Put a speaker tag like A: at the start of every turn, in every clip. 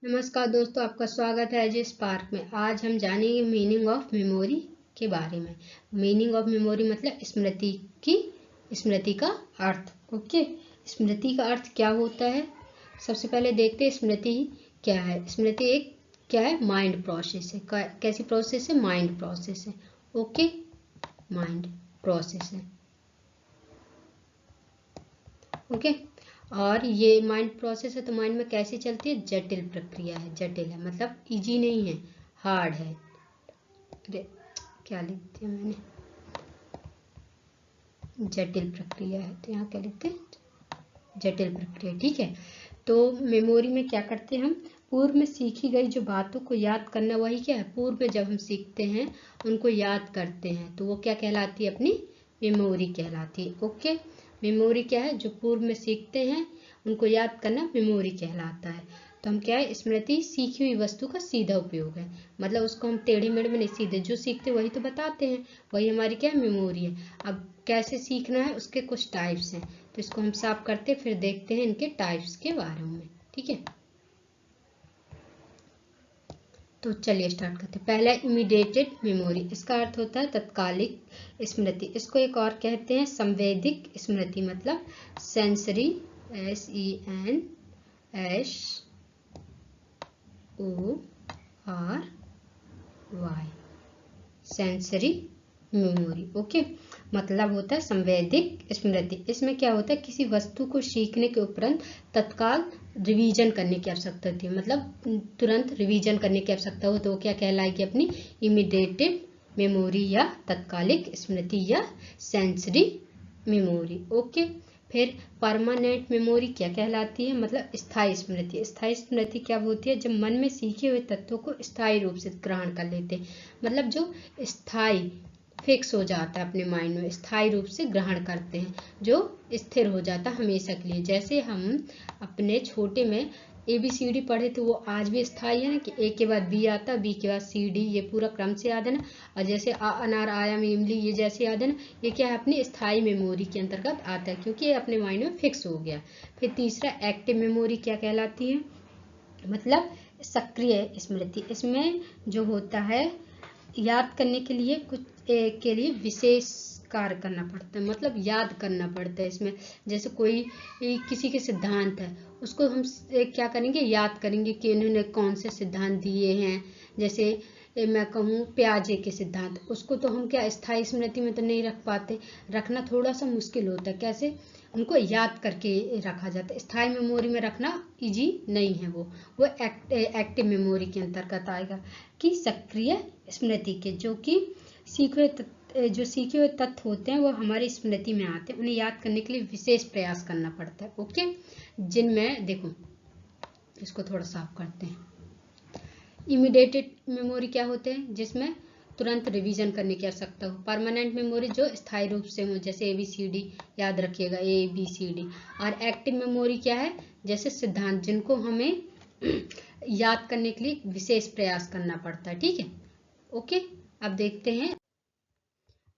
A: नमस्कार दोस्तों, आपका स्वागत है एजी स्पार्क में। आज हम जानेंगे मीनिंग ऑफ मेमोरी के बारे में। मीनिंग ऑफ मेमोरी मतलब स्मृति का अर्थ। ओके, स्मृति का अर्थ क्या होता है? सबसे पहले देखते हैं स्मृति क्या है। स्मृति एक क्या है? माइंड प्रोसेस है। कैसी प्रोसेस है? माइंड प्रोसेस है। ओके, माइंड प्रोसेस है। ओके, और ये माइंड प्रोसेस है तो माइंड में कैसे चलती है? जटिल प्रक्रिया है। जटिल है मतलब इजी नहीं है, हार्ड है। अरे क्या लिखते हैं मैंने? जटिल प्रक्रिया है तो यहाँ क्या लिखते हैं? जटिल प्रक्रिया। ठीक है, तो मेमोरी में क्या करते हैं हम? पूर्व में सीखी गई जो बातों को याद करना, वही क्या है? पूर्व में जब हम सीखते हैं उनको याद करते हैं तो वो क्या कहलाती है? अपनी मेमोरी कहलाती है। ओके, मेमोरी क्या है? जो पूर्व में सीखते हैं उनको याद करना मेमोरी कहलाता है। तो हम क्या है? स्मृति सीखी हुई वस्तु का सीधा उपयोग है। मतलब उसको हम टेढ़ी मेढ़ में नहीं, सीधे जो सीखते वही तो बताते हैं, वही हमारी क्या है? मेमोरी है। अब कैसे सीखना है उसके कुछ टाइप्स हैं, तो इसको हम साफ करते फिर देखते हैं इनके टाइप्स के बारे में। ठीक है, तो चलिए स्टार्ट करते हैं। पहला इमीडिएटेड मेमोरी, इसका अर्थ होता है तत्कालिक स्मृति। इसको एक और कहते हैं संवेदिक स्मृति, मतलब sensory, SENSORY, sensory memory. Okay, मतलब होता है संवेदिक स्मृति। इसमें क्या होता है? किसी वस्तु को सीखने के उपरांत तत्काल रिवीजन करने की आवश्यकता होती है। मतलब तुरंत रिवीजन करने की आवश्यकता हो तो वो क्या कहलाएगी? अपनी इमीडिएटेड मेमोरी या तत्कालिक स्मृति या सेंसरी मेमोरी। ओके, फिर परमानेंट मेमोरी क्या कहलाती है? मतलब स्थायी स्मृति। स्थायी स्मृति क्या होती है? जब मन में सीखे हुए तत्वों को स्थायी रूप से ग्रहण कर लेते हैं। मतलब जो स्थायी फिक्स हो जाता है अपने माइंड में, स्थायी रूप से ग्रहण करते हैं, जो स्थिर हो जाता है हमेशा के लिए। जैसे हम अपने छोटे में ABCD पढ़े तो वो आज भी स्थायी है ना, कि A के बाद B आता, B के बाद CD, ये पूरा क्रम से याद है ना। और जैसे अनार आया में इमली, ये जैसे याद है ना, ये क्या है? अपनी स्थायी मेमोरी के अंतर्गत आता है, क्योंकि ये अपने माइंड में फिक्स हो गया। फिर तीसरा एक्टिव मेमोरी क्या कहलाती है? मतलब सक्रिय स्मृति। इसमें जो होता है, याद करने के लिए के लिए विशेष कार्य करना पड़ता है, मतलब याद करना पड़ता है इसमें। जैसे कोई किसी के सिद्धांत है, उसको हम क्या करेंगे? याद करेंगे कि इन्होंने कौन से सिद्धांत दिए हैं। जैसे मैं कहूँ प्याजे के सिद्धांत, उसको तो हम क्या स्थायी स्मृति में तो नहीं रख पाते, रखना थोड़ा सा मुश्किल होता है। कैसे? उनको याद करके रखा जाता है। स्थायी मेमोरी में रखना इजी नहीं है, वो एक्टिव मेमोरी के अंतर्गत आएगा। कि सक्रिय स्मृति के जो सीखे हुए तत्व होते हैं वो हमारी स्मृति में आते हैं, उन्हें याद करने के लिए विशेष प्रयास करना पड़ता है। ओके, जिनमें देखो, इसको थोड़ा साफ करते हैं। इमीडिएटेड मेमोरी क्या होते हैं? जिसमें तुरंत रिवीजन करने की आवश्यकता हो। परमानेंट मेमोरी जो स्थायी रूप से हो, जैसे ABCD याद रखिएगा, ABCD। और एक्टिव मेमोरी क्या है? जैसे सिद्धांत, जिनको हमें याद करने के लिए विशेष प्रयास करना पड़ता है। ठीक है, ओके, अब देखते हैं।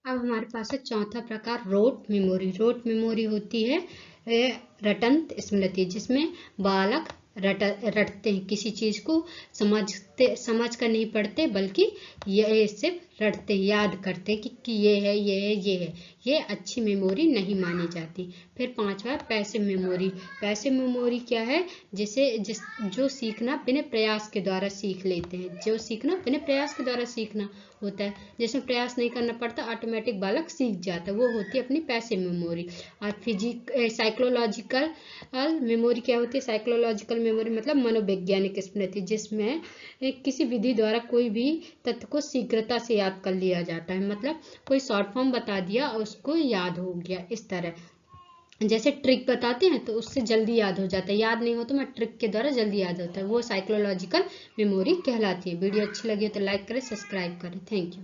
A: अब हमारे पास है चौथा प्रकार, रोट मेमोरी। रोट मेमोरी होती है रटंत स्मृति, जिसमें बालक रटते हैं, किसी चीज को समझ कर नहीं पढ़ते, बल्कि ये सिर्फ रटते, याद करते कि ये है, ये है, ये है। ये अच्छी मेमोरी नहीं मानी जाती। फिर पांचवा पैसिव मेमोरी। पैसिव मेमोरी क्या है? जो सीखना बिना प्रयास के द्वारा सीख लेते हैं, जो सीखना बिना प्रयास के द्वारा सीखना होता है, जिसमें प्रयास नहीं करना पड़ता, ऑटोमेटिक बालक सीख जाता है, वो होती है अपनी पैसिव मेमोरी। और साइकोलॉजिकल मेमोरी क्या होती है? साइकोलॉजिकल मेमोरी मतलब मनोवैज्ञानिक स्मृति, जिसमें किसी विधि द्वारा कोई भी तत्व को शीघ्रता से याद कर लिया जाता है। मतलब कोई शॉर्ट फॉर्म बता दिया और उसको याद हो गया, इस तरह। जैसे ट्रिक बताते हैं तो उससे जल्दी याद हो जाता है, याद नहीं हो तो मैं ट्रिक के द्वारा जल्दी याद होता है, वो साइकोलॉजिकल मेमोरी कहलाती है। वीडियो अच्छी लगी हो तो लाइक करें, सब्सक्राइब करें। Thank you.